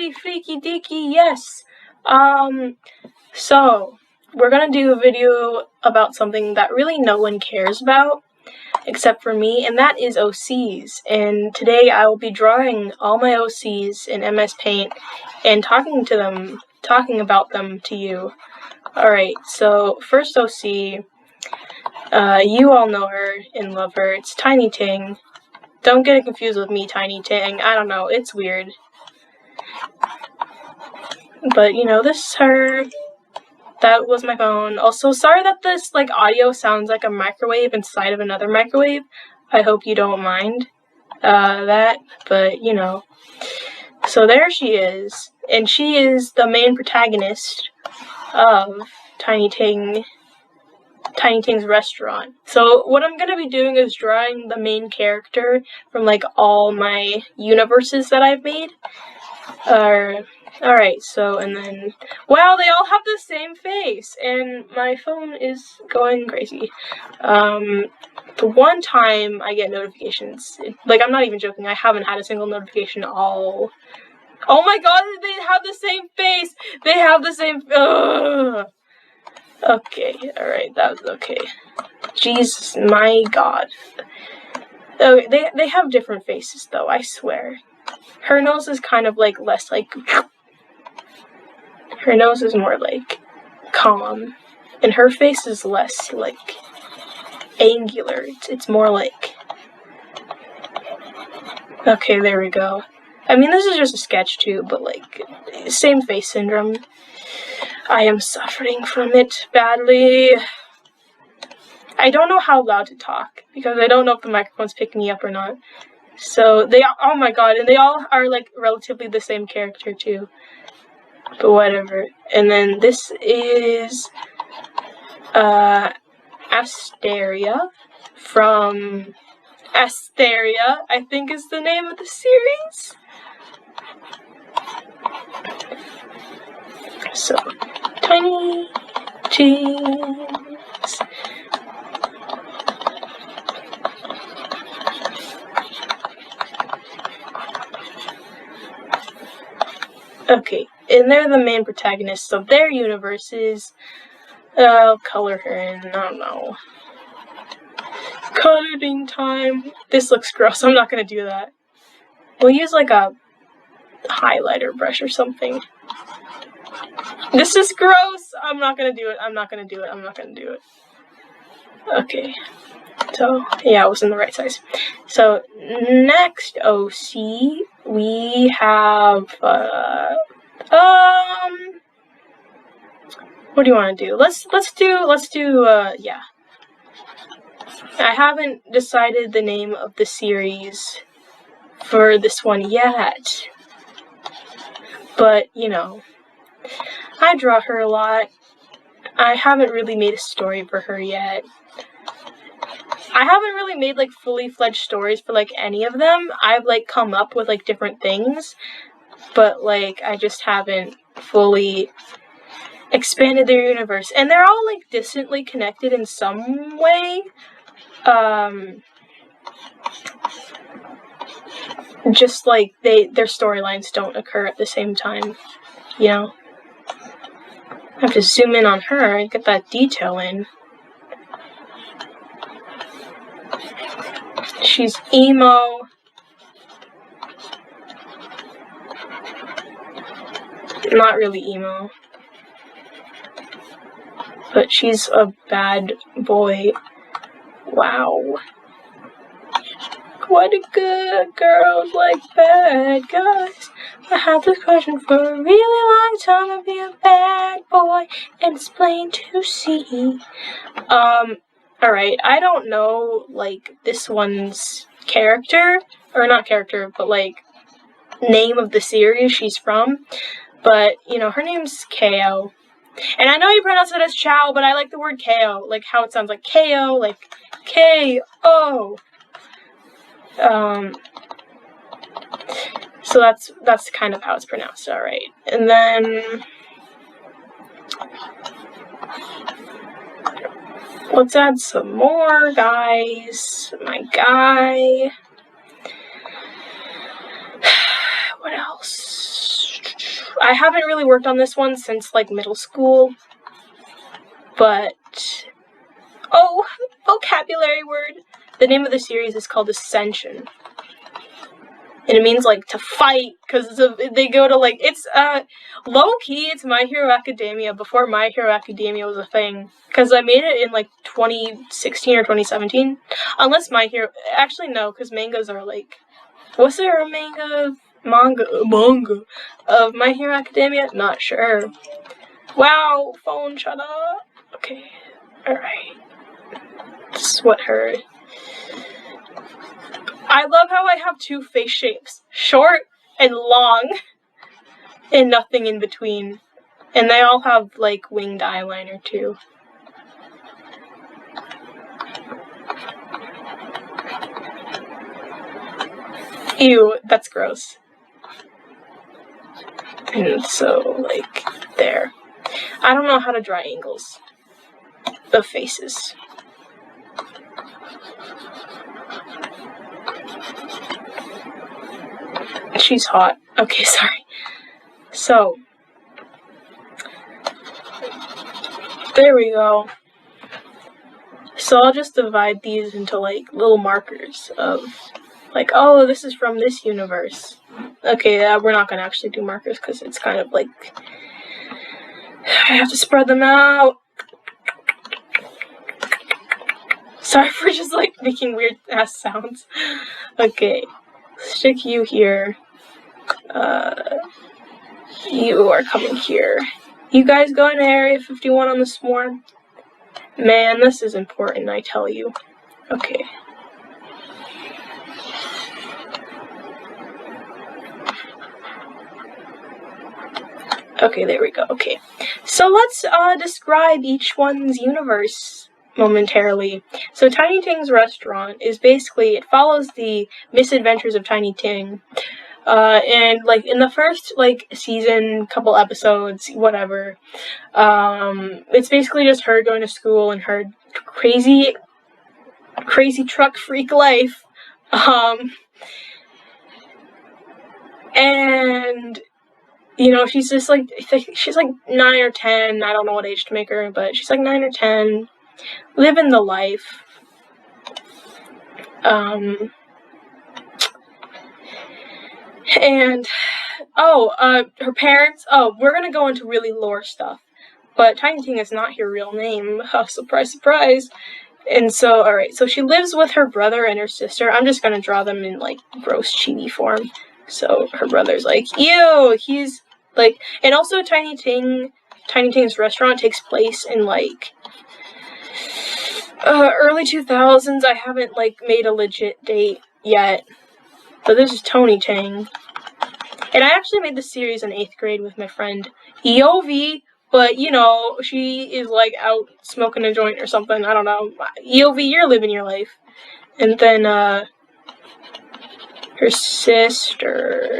really freaky deaky, yes. So we're gonna do a video about something that really no one cares about except for me, and that is OCs. And today I will be drawing all my OCs in MS Paint and talking about them to you. Alright, so first OC, you all know her and love her. It's Tiny Ting. Don't get it confused with me, Tiny Ting. I don't know, it's weird. But, you know, this is her. That was my phone. Also, sorry that this, audio sounds like a microwave inside of another microwave. I hope you don't mind that, but, you know. So there she is. And she is the main protagonist of Tiny Ting's restaurant. So what I'm gonna be doing is drawing the main character from, all my universes that I've made. Alright, so, and then, wow, they all have the same face, and my phone is going crazy. The one time I get notifications, I'm not even joking, I haven't had a single notification all. Oh my god, they have the same face! They have the same, ugh. Okay, alright, that was okay. Jesus, my god. Okay, they have different faces, though, I swear. Her nose is kind of, less, her nose is more, calm. And her face is less, angular. It's more, okay, there we go. I mean, this is just a sketch, too, but, same face syndrome. I am suffering from it badly. I don't know how loud to talk, because I don't know if the microphone's picking me up or not. So, oh my god, and they all are, relatively the same character, too. But whatever. And then this is Asteria from Asteria, I think is the name of the series. So, Tiny Tings. Okay, and they're the main protagonists of their universes. I'll color her in, I don't know. Coloring time. This looks gross, I'm not gonna do that. We'll use a highlighter brush or something. This is gross! I'm not gonna do it. Okay. So, yeah, it was in the right size. So, next OC, we have, what do you want to do? Let's do, yeah. I haven't decided the name of the series for this one yet. But, you know, I draw her a lot. I haven't really made a story for her yet. I haven't really made, fully fledged stories for, any of them. I've, come up with, different things, but, I just haven't fully expanded their universe. And they're all, distantly connected in some way. Just, their storylines don't occur at the same time, you know? I have to zoom in on her and get that detail in. She's emo. Not really emo. But she's a bad boy. Wow. Why do good girls like bad guys? I had this question for a really long time. I'd be a bad boy and it's plain to see. Alright, I don't know, this one's character, or not character, but, name of the series she's from, but, you know, her name's KO, and I know you pronounce it as Chow, but I like the word KO, how it sounds like KO, K-O. So that's kind of how it's pronounced, alright, and then let's add some more guys. My guy. What else? I haven't really worked on this one since, like, middle school, but... Oh, vocabulary word! The name of the series is called Ascension. And it means, like, to fight, because they go to, like, it's, low-key, it's My Hero Academia, before My Hero Academia was a thing. Because I made it in, like, 2016 or 2017. Unless My Hero, actually, no, because mangas are, like, was there a manga of My Hero Academia? Not sure. Wow, phone, shut up. Okay, alright. This is what her... I love how I have two face shapes. Short and long. And nothing in between. And they all have, like, winged eyeliner, too. Ew, that's gross. And so, like, there. I don't know how to draw angles of faces. She's hot. Okay, sorry. So, there we go. So I'll just divide these into, like, little markers of, like, oh, this is from this universe. Okay, we're not gonna actually do markers because it's kind of like, I have to spread them out. Sorry for just, like, making weird ass sounds. Okay, stick you here. You are coming here. You guys going to Area 51 on the Swarm? Man, this is important, I tell you. Okay. Okay, there we go. Okay. So let's describe each one's universe momentarily. So Tiny Ting's restaurant is basically, it follows the misadventures of Tiny Ting. And, like, in the first, like, season, couple episodes, whatever, it's basically just her going to school and her crazy truck freak life, and, you know, she's just, like, she's, like, 9 or 10, I don't know what age to make her, but she's, like, 9 or 10, living the life, and, her parents, we're gonna go into really lore stuff, but Tiny Ting is not her real name, surprise, surprise, and so, alright, so she lives with her brother and her sister. I'm just gonna draw them in, like, gross chibi form, so her brother's like, ew, he's, like, and also Tiny Ting's restaurant takes place in, like, early 2000s, I haven't, like, made a legit date yet, but this is Tony Ting. And I actually made this series in 8th grade with my friend EOV, but, you know, she is, like, out smoking a joint or something, I don't know. EOV, you're living your life. And then, her sister...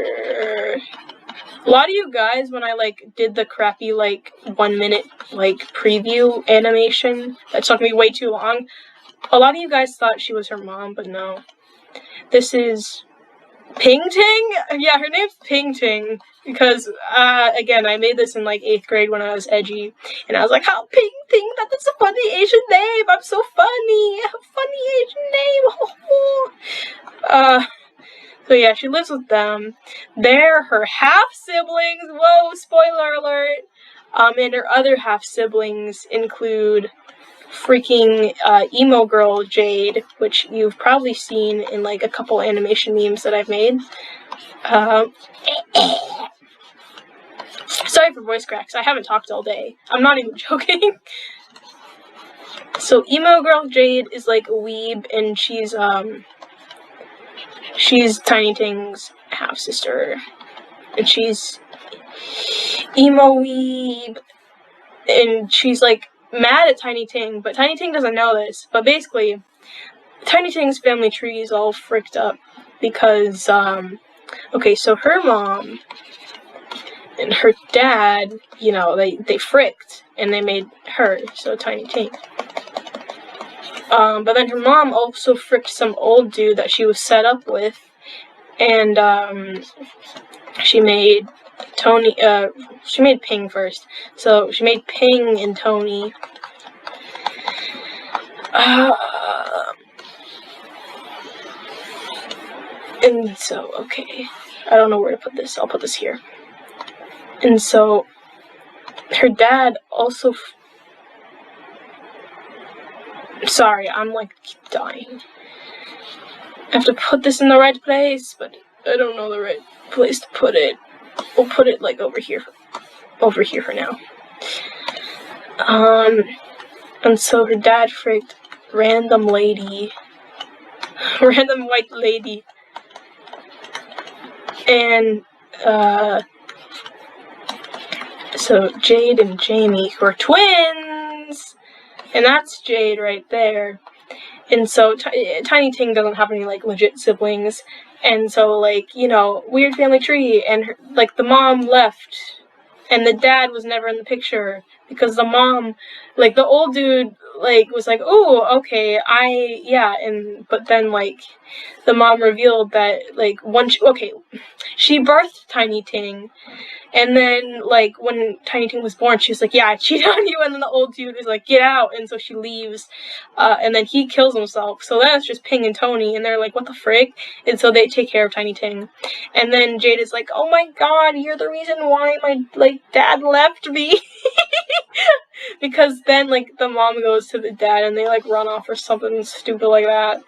A lot of you guys, when I, like, did the crappy, like, 1 minute, like, preview animation that took me way too long, a lot of you guys thought she was her mom, but no. This is... Ping Ting? Yeah, her name's Ping Ting, because, again, I made this in, like, 8th grade when I was edgy, and I was like, how Ping Ting? That's a funny Asian name! I'm so funny! Funny Asian name! So yeah, she lives with them. They're her half-siblings, whoa, spoiler alert! And her other half-siblings include freaking emo girl Jade, which you've probably seen in, like, a couple animation memes that I've made. Sorry for voice cracks, I haven't talked all day. I'm not even joking. So emo girl Jade is, like, a weeb, and she's Tiny Ting's half-sister, and she's emo weeb, and she's, like, mad at Tiny Ting, but Tiny Ting doesn't know this, but basically, Tiny Ting's family tree is all fricked up, because, okay, so her mom and her dad, you know, they fricked, and they made her, so Tiny Ting. But then her mom also fricked some old dude that she was set up with, and, she made Tony, she made Ping first. So she made Ping and Tony. And so, okay. I don't know where to put this. I'll put this here. And so, her dad also... Sorry, I'm like dying. I have to put this in the right place, but I don't know the right place to put it. We'll put it like over here for now. And so her dad frigged random lady, random white lady, and so Jade and Jamie, who are twins, and that's Jade right there. And so Tiny Ting doesn't have any like legit siblings, and so like, you know, weird family tree, and her, like the mom left, and the dad was never in the picture because the mom, like the old dude, like was like, oh, okay, but then like the mom revealed that like she birthed Tiny Ting. And then, like, when Tiny Ting was born, she was like, yeah, I cheated on you. And then the old dude was like, get out. And so she leaves. And then he kills himself. So then it's just Ping and Tony. And they're like, what the frick? And so they take care of Tiny Ting. And then Jade is like, oh my god, you're the reason why my, like, dad left me. Because then, like, the mom goes to the dad and they, like, run off or something stupid like that.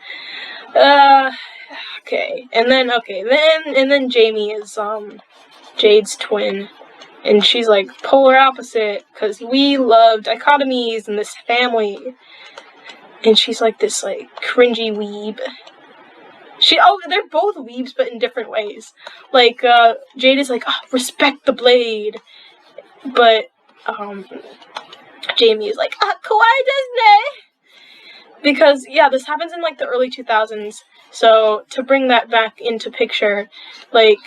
Okay. And then Jamie is, Jade's twin, and she's like polar opposite because we love dichotomies in this family, and she's like this like cringy weeb. They're both weebs but in different ways. Like Jade is like, oh, respect the blade, but Jamie is like, kawaii Disney, because yeah, this happens in like the early 2000s. So to bring that back into picture, like.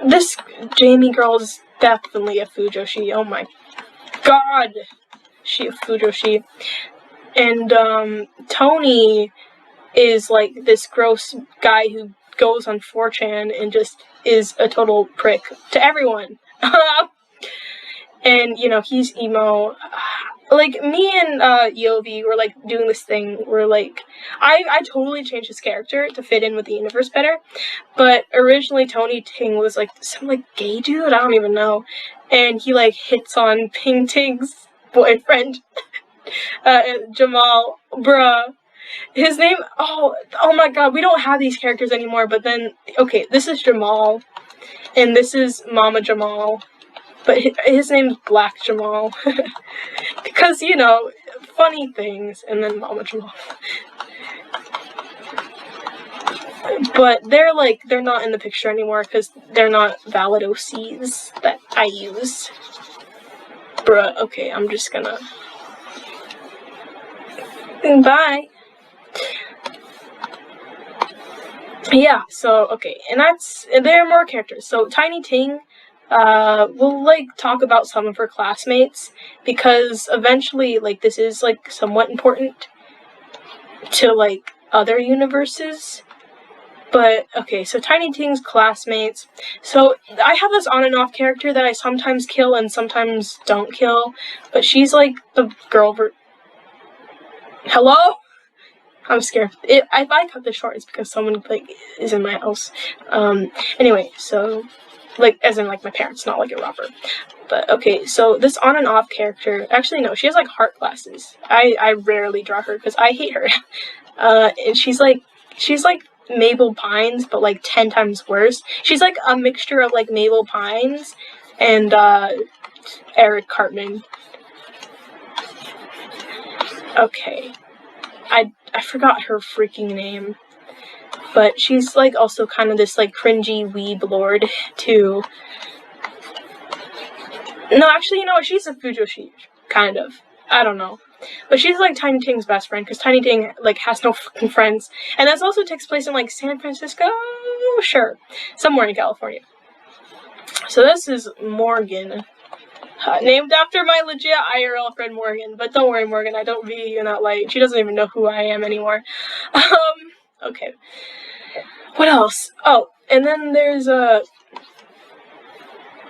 This Jamie girl is definitely a Fujoshi. Oh my god, she a Fujoshi. And Tony is like this gross guy who goes on 4chan and just is a total prick to everyone. And you know, he's emo. Like me and Yovi were like doing this thing where like I totally changed his character to fit in with the universe better, but originally Tony Ting was like some like gay dude, I don't even know, and he like hits on Ping Ting's boyfriend, Jamal, bruh. His name, oh my god, we don't have these characters anymore. But then okay, this is Jamal, and this is Mama Jamal. But his name's Black Jamal. Because, you know, funny things. And then Mama Jamal. But they're not in the picture anymore because they're not valid OCs that I use. Bruh, okay, I'm just gonna... Bye! Yeah, so, okay, and there are more characters. So, Tiny Ting... we'll, like, talk about some of her classmates, because eventually, like, this is, like, somewhat important to, like, other universes. But, okay, so Tiny Ting's classmates. So, I have this on and off character that I sometimes kill and sometimes don't kill, but she's, like, the girl Hello? I'm scared. If I cut this short, it's because someone, like, is in my house. Anyway, so... like, as in, like, my parents, not like a robber. But, okay, so this on and off character, actually, no, she has, like, heart glasses. I rarely draw her, because I hate her. And she's like Mabel Pines, but, like, 10 times worse. She's, like, a mixture of, like, Mabel Pines and, Eric Cartman. Okay. I forgot her freaking name. But she's, like, also kind of this, like, cringy weeb lord, too. No, actually, you know what? She's a Fujoshi, kind of. I don't know. But she's, like, Tiny Ting's best friend, because Tiny Ting, like, has no fucking friends. And this also takes place in, like, San Francisco? Sure. Somewhere in California. So this is Morgan. Named after my legit IRL friend Morgan. But don't worry, Morgan, I don't view you in that light. She doesn't even know who I am anymore. Okay. What else? Oh, and then there's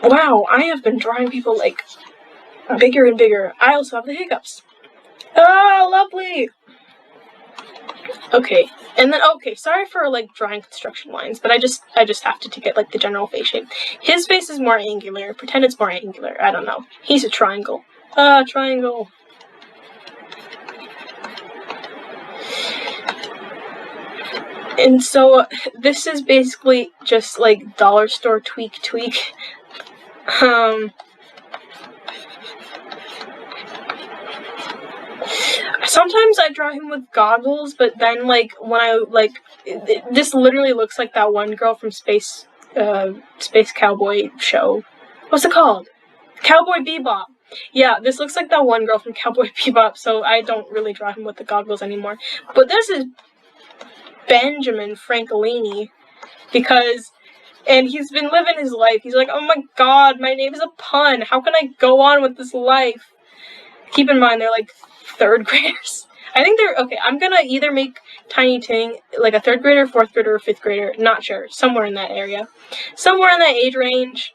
Wow, I have been drawing people, like, bigger and bigger. I also have the hiccups. Oh, lovely! Okay, and then, okay, sorry for, like, drawing construction lines, but I just have to get, like, the general face shape. His face is more angular. Pretend it's more angular. I don't know. He's a triangle. Triangle. And so, this is basically just, like, dollar store tweak. Sometimes I draw him with goggles, but then, like, when I, like, this literally looks like that one girl from Space Cowboy show. What's it called? Cowboy Bebop. Yeah, this looks like that one girl from Cowboy Bebop, so I don't really draw him with the goggles anymore. But this is Benjamin Francolini, and he's been living his life. He's like, oh my god, my name is a pun. How can I go on with this life? Keep in mind, they're like 3rd graders. I think they're, okay, I'm gonna either make Tiny Ting like a 3rd grader, 4th grader, or 5th grader. Not sure. Somewhere in that area. Somewhere in that age range.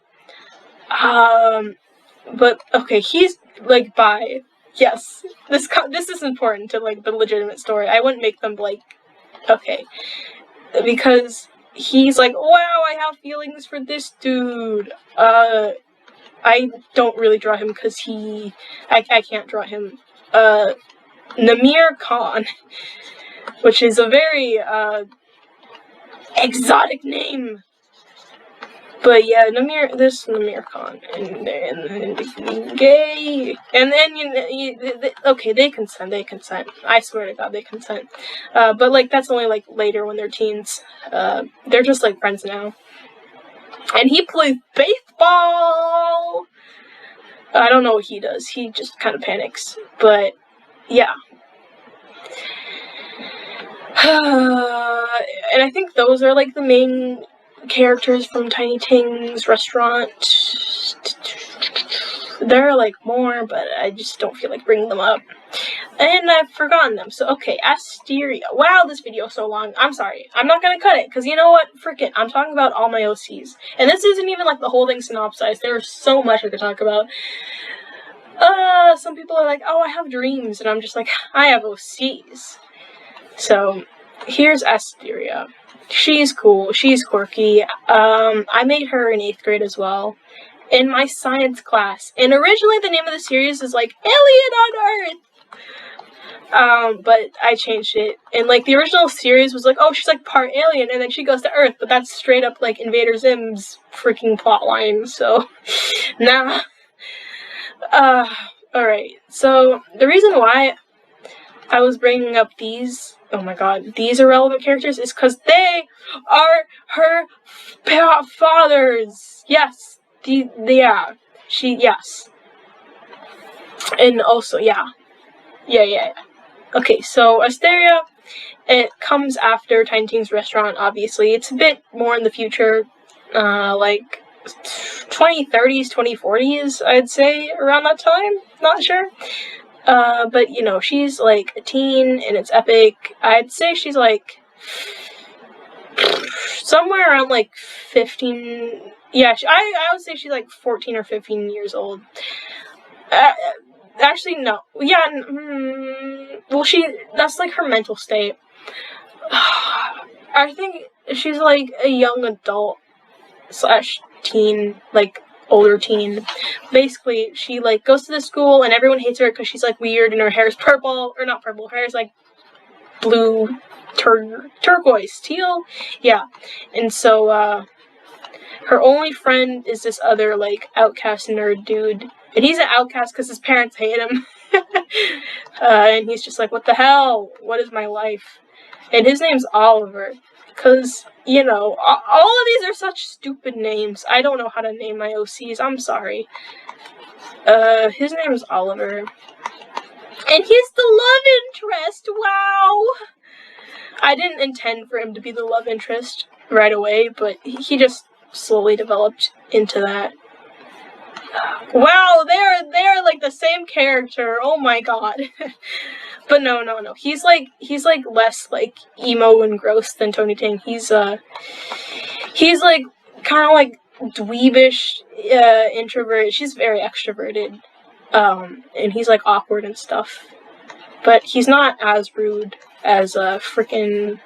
But, okay, he's, like, bi. Yes. This is important to, like, the legitimate story. I wouldn't make them, like, okay. Because he's like, wow, I have feelings for this dude. I don't really draw him because I can't draw him. Namir Khan, which is a very, exotic name. But yeah, Namir Khan, and gay, and then, okay, they consent, I swear to god, they consent. But, like, that's only, like, later when they're teens. They're just, like, friends now. And he plays baseball! I don't know what he does. He just kind of panics. But, yeah. And I think those are, like, the main characters from Tiny Tings restaurant. There are, like, more, but I just don't feel like bringing them up. And I've forgotten them. So, okay, Asteria. Wow, this video is so long. I'm sorry. I'm not gonna cut it, because you know what? Frick it. I'm talking about all my OCs. And this isn't even, like, the whole thing synopsized. There's so much I could talk about. Some people are like, oh, I have dreams. And I'm just like, I have OCs. So, here's Asteria. She's cool. She's quirky. I made her in 8th grade as well. In my science class. And originally the name of the series is, like, Alien on Earth! But I changed it. And, like, the original series was like, oh, she's, like, part alien, and then she goes to Earth, but that's straight up, like, Invader Zim's freaking plotline, so, nah. Alright, so, the reason why I was bringing up these, oh my god, these irrelevant characters is because they are her fathers! Yes, yes. And also, yeah. Okay, so Asteria, it comes after Tiny Tings Restaurant, obviously. It's a bit more in the future, like 2030s, 2040s, I'd say, around that time. Not sure. But, you know, she's, like, a teen, and it's epic. I'd say she's, like, somewhere around, like, 15... Yeah, I would say she's, like, 14 or 15 years old. Actually, no. Yeah, well, that's, like, her mental state. I think she's, like, a young adult / teen, like, older teen. Basically, she, like, goes to the school, and everyone hates her because she's, like, weird, and her hair's purple, or not purple, her hair's, like, blue, turquoise, teal? Yeah. And so, her only friend is this other, like, outcast nerd dude. And he's an outcast because his parents hate him. And he's just like, what the hell? What is my life? And his name's Oliver. Because, you know, all of these are such stupid names. I don't know how to name my OCs. I'm sorry. His name is Oliver. And he's the love interest. Wow. I didn't intend for him to be the love interest right away, but he just slowly developed into that. Wow, they're like the same character. Oh my god. But no. He's like less like emo and gross than Tony Ting. He's like kind of like dweebish introvert. She's very extroverted, and he's like awkward and stuff. But he's not as rude as freaking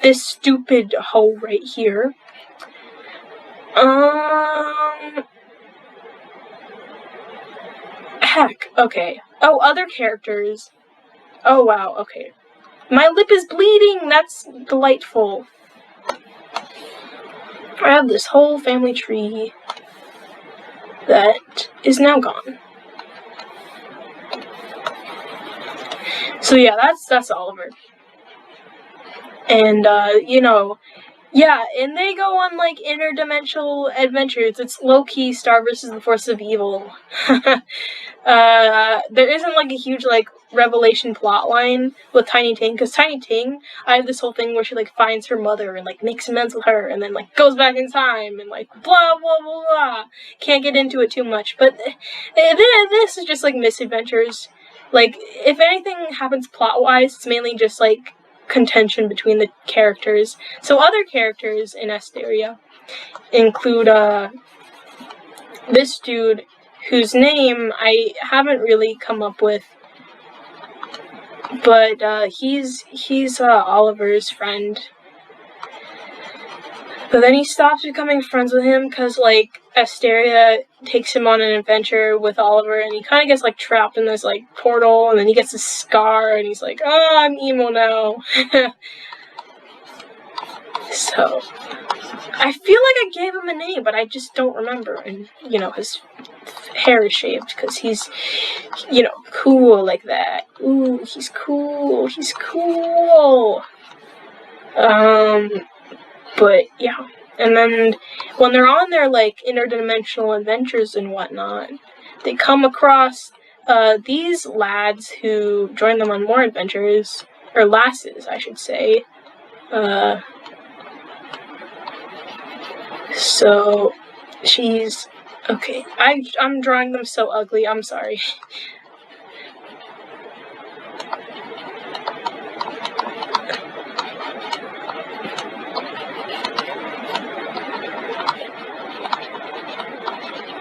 this stupid hoe right here. Heck, okay. Oh, other characters. Oh, wow, okay. My lip is bleeding! That's delightful. I have this whole family tree that is now gone. So yeah, that's Oliver. And, you know, yeah, and they go on, like, interdimensional adventures. It's low-key Star versus the Force of Evil. There isn't, like, a huge, like, revelation plotline with Tiny Ting, because Tiny Ting, I have this whole thing where she, like, finds her mother and, like, makes amends with her, and then, like, goes back in time, and, like, blah, blah, blah, blah. Can't get into it too much, but this is just, like, misadventures. Like, if anything happens plot-wise, it's mainly just, like, contention between the characters. So other characters in Asteria include, this dude, whose name I haven't really come up with, but he's Oliver's friend. But then he stops becoming friends with him because, like, Asteria takes him on an adventure with Oliver, and he kind of gets, like, trapped in this, like, portal, and then he gets a scar, and he's like, oh, I'm emo now. So, I feel like I gave him a name, but I just don't remember. And, you know, his hair is shaved because he's, you know, cool like that. Ooh, he's cool. He's cool. But, yeah. And then, when they're on their, like, interdimensional adventures and whatnot, they come across, these lads who join them on more adventures, or lasses, I should say. So, she's, okay, I'm drawing them so ugly, I'm sorry.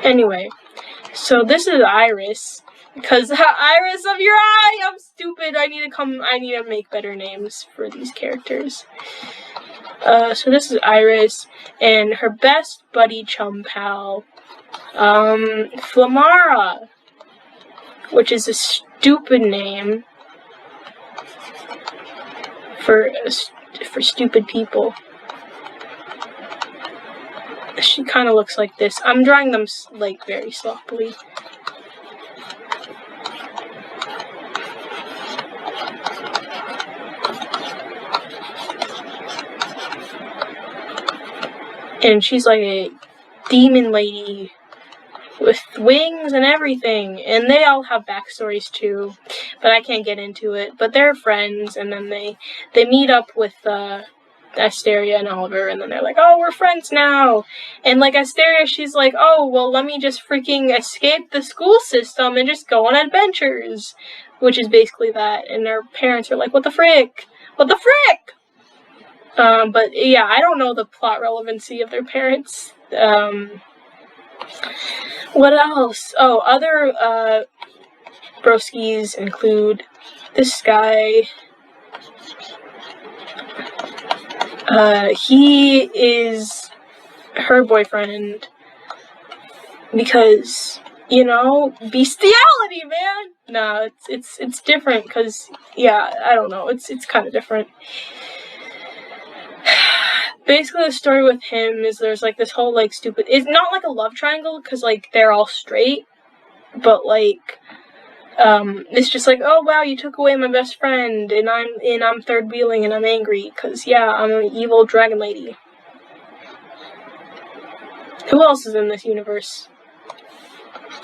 Anyway, so this is Iris, because Iris of your eye, I'm stupid, I need to make better names for these characters. So this is Iris, and her best buddy chum pal, Flamara, which is a stupid name for stupid people. She kind of looks like this. I'm drawing them, like, very sloppily. And she's like a demon lady with wings and everything. And they all have backstories too, but I can't get into it. But they're friends, and then they meet up with Asteria and Oliver, and then they're like, oh, we're friends now. And, like, Asteria, she's like, oh, well, let me just freaking escape the school system and just go on adventures. Which is basically that. And their parents are like, what the frick? What the frick? But yeah, I don't know the plot relevancy of their parents. What else? Oh, other broskies include this guy. He is her boyfriend because, you know, bestiality, man. No, it's different because, yeah, I don't know. It's kind of different. Basically, the story with him is there's, like, this whole, like, stupid... It's not, like, a love triangle, because, like, they're all straight, but, like, it's just like, oh, wow, you took away my best friend, and I'm third wheeling, and I'm angry, because, yeah, I'm an evil dragon lady. Who else is in this universe?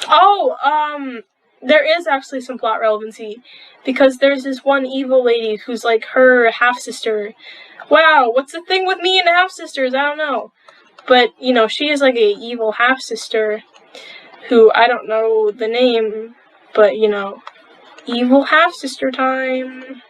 Oh, there is actually some plot relevancy, because there's this one evil lady who's, like, her half-sister. Wow, what's the thing with me and half-sisters? I don't know. But, you know, she is, like, a evil half-sister who, I don't know the name, but, you know, evil half-sister time.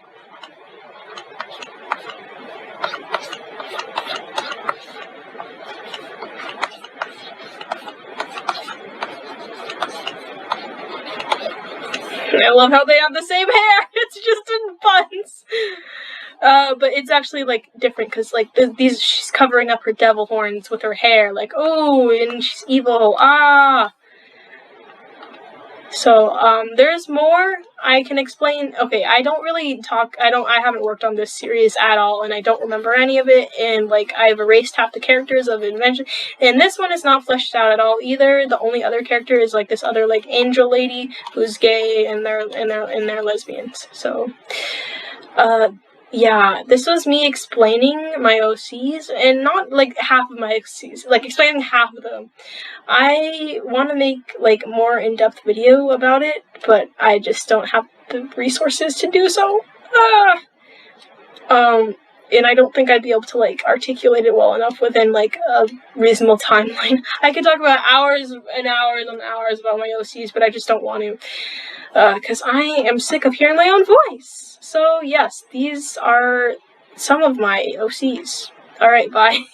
I love how they have the same hair. It's just in buns. But it's actually like different because like she's covering up her devil horns with her hair. Like, oh, and she's evil. Ah. So, there's more I can explain. Okay, I haven't worked on this series at all, and I don't remember any of it, and, like, I've erased half the characters of Invention, and this one is not fleshed out at all either. The only other character is, like, this other, like, angel lady who's gay, and they're lesbians. So, yeah, this was me explaining my OCs, and not, like, half of my OCs, like, explaining half of them. I want to make, like, more in-depth video about it, but I just don't have the resources to do so. And I don't think I'd be able to, like, articulate it well enough within, like, a reasonable timeline. I could talk about hours and hours and hours about my OCs, but I just don't want to, because I am sick of hearing my own voice. So, yes, these are some of my OCs. Alright, bye.